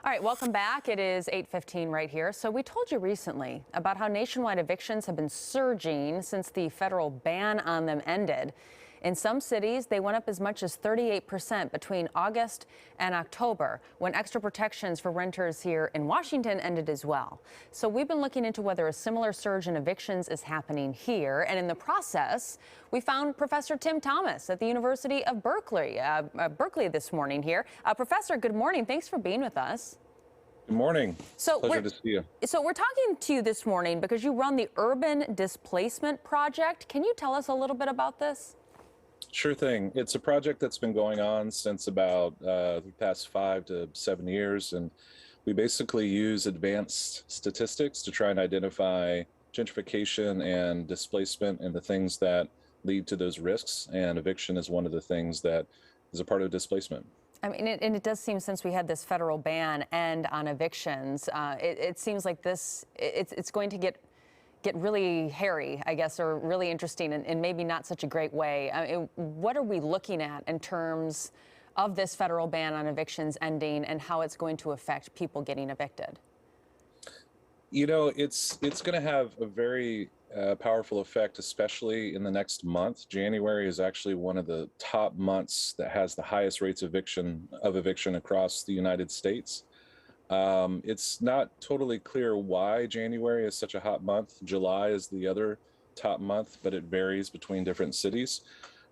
All right, welcome back. It is 8:15 right here. So we told you recently about how nationwide evictions have been surging since the federal ban on them ended. In some cities, they went up as much as 38% between August and October, when extra protections for renters here in Washington ended as well. So we've been looking into whether a similar surge in evictions is happening here. And in the process, we found Professor Tim Thomas at the University of Berkeley, this morning here. Professor, good morning. Thanks for being with us. Good morning. Pleasure to see you. So we're talking to you this morning because you run the Urban Displacement Project. Can you tell us a little bit about this? Sure thing. It's a project that's been going on since about the past 5 to 7 years, and we basically use advanced statistics to try and identify gentrification and displacement and the things that lead to those risks, and eviction is one of the things that is a part of displacement. I mean, and it does seem, since we had this federal ban end on evictions, it seems like it's going to get really hairy, I guess, or really interesting, and maybe not such a great way. What are we looking at in terms of this federal ban on evictions ending and how it's going to affect people getting evicted? You know, it's going to have a very powerful effect, especially in the next month. January is actually one of the top months that has the highest rates of eviction across the United States. It's not totally clear why January is such a hot month. July is the other top month, but it varies between different cities.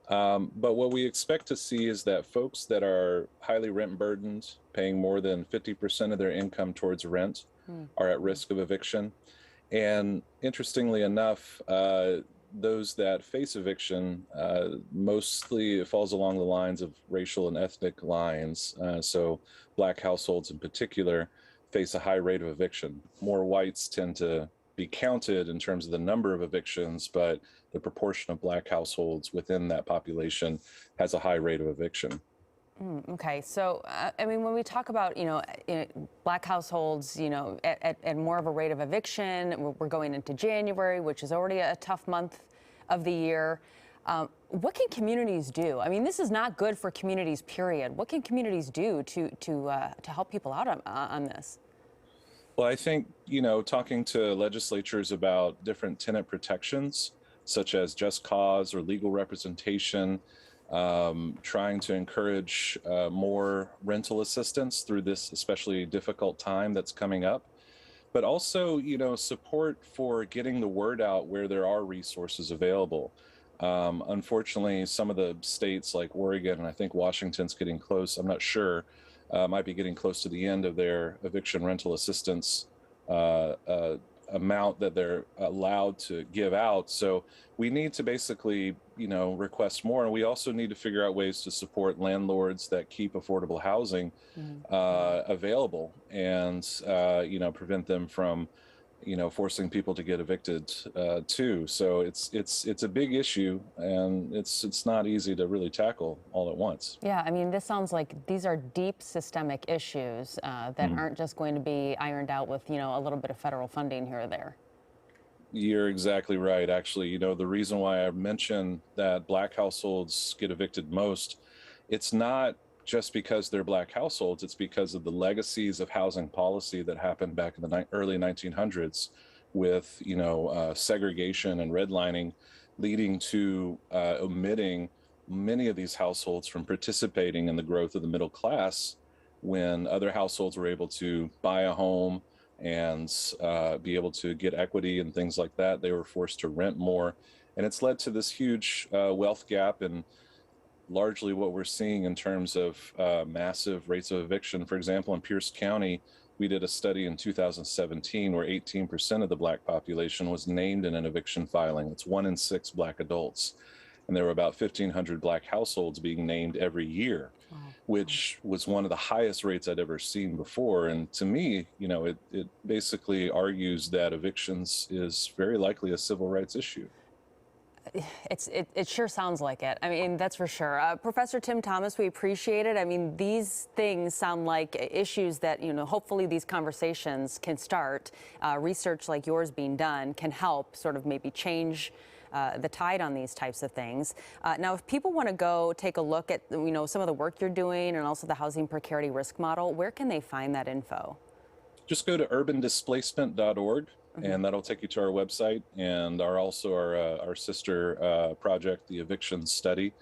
But what we expect to see is that folks that are highly rent burdened, paying more than 50% of their income towards rent, are at risk of eviction. And interestingly enough, those that face eviction, mostly it falls along the lines of racial and ethnic lines. So Black households in particular face a high rate of eviction. More whites tend to be counted in terms of the number of evictions, but the proportion of Black households within that population has a high rate of eviction. Okay, so I mean, when we talk about Black households, at more of a rate of eviction, we're going into January, which is already a tough month of the year. What can communities do? I mean, this is not good for communities, period. What can communities do to help people out on this? Well, I think, talking to legislatures about different tenant protections, such as just cause or legal representation, trying to encourage more rental assistance through this especially difficult time that's coming up, but also, support for getting the word out where there are resources available. Unfortunately, some of the states like Oregon, and I think Washington's getting close, I'm not sure, might be getting close to the end of their eviction rental assistance amount that they're allowed to give out. So we need to basically, request more. And we also need to figure out ways to support landlords that keep affordable housing available and, prevent them from, forcing people to get evicted too. So it's a big issue, and it's not easy to really tackle all at once. Yeah, I mean, this sounds like these are deep systemic issues that aren't just going to be ironed out with, a little bit of federal funding here or there. You're exactly right. Actually, the reason why I mentioned that Black households get evicted most, it's not just because they're Black households, it's because of the legacies of housing policy that happened back in the early 1900s with, segregation and redlining, leading to omitting many of these households from participating in the growth of the middle class. When other households were able to buy a home and be able to get equity and things like that, they were forced to rent more. And it's led to this huge wealth gap, and largely what we're seeing in terms of massive rates of eviction. For example, in Pierce County, we did a study in 2017 where 18% of the Black population was named in an eviction filing. It's 1 in 6 Black adults. And there were about 1,500 Black households being named every year, which was one of the highest rates I'd ever seen before. And to me, it basically argues that evictions is very likely a civil rights issue. It sure sounds like it. I mean, that's for sure. Professor Tim Thomas, we appreciate it. I mean, these things sound like issues that, hopefully these conversations can start. Research like yours being done can help sort of maybe change the tide on these types of things. Now, if people want to go take a look at some of the work you're doing and also the housing precarity risk model, where can they find that info? Just go to urbandisplacement.org, and that'll take you to our website and our sister project, the eviction study,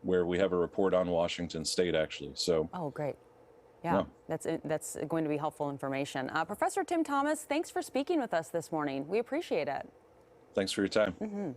where we have a report on Washington State, actually. So, oh, great. Yeah, that's going to be helpful information. Professor Tim Thomas, thanks for speaking with us this morning. We appreciate it. thanks for your time.